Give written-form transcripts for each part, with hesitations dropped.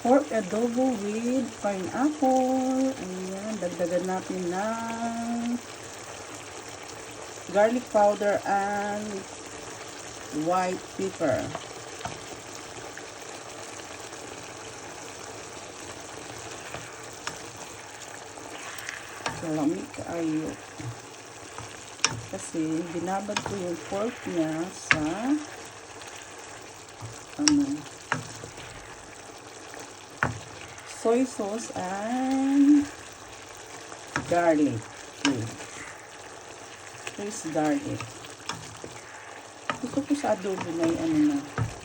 pork adobo with pineapple. Ayan, dagdagan natin ng garlic powder and white pepper. Salami kaayo. Kasi binabad ko yung pork niya sa soy sauce and garlic. Fresh garlic. Gusto ko sa adobo may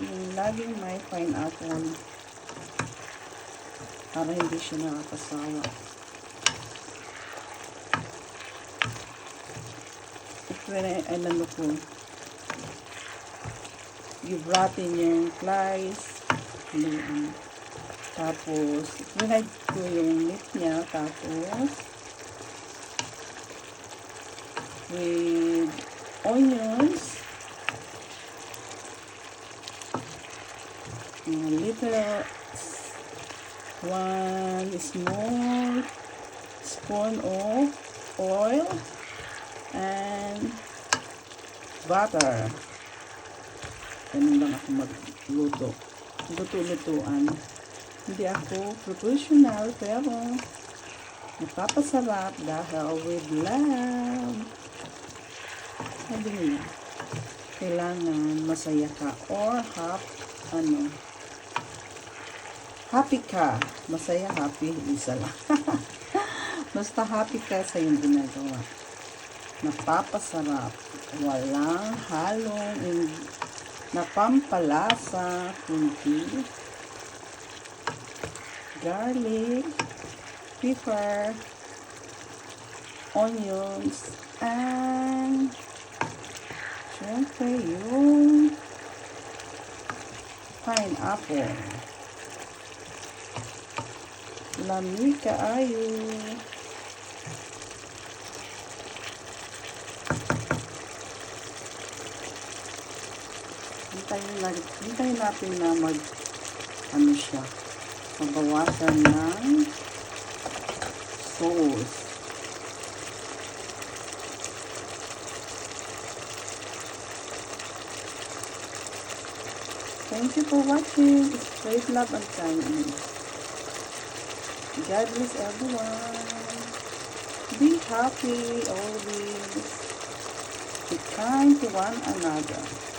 yung laging may pineapple para hindi siya nakakasawa. Ito ko i-rotten yung slice. Tapos i-hide ko yung meat niya. Tapos with onions, little 1 small spoon of oil and butter. Ganun lang ako magluto. Luto-lutuan. Hindi ako professional pero napapasarap dahil with love. Sabi nila, kailangan masaya ka or happy ka. Masaya, happy, isa lang. Basta happy ka sa iyong ginagawa. Napapasarap. Walang halong napampalasa, kundi garlic, pepper, onions, and syempre yung pineapple. Lami kaayo. Hintayin natin na siya, mabawasan ng sauce. Thank you for watching. Praise, love, and kindness. God bless everyone. Be happy always. Be kind to one another.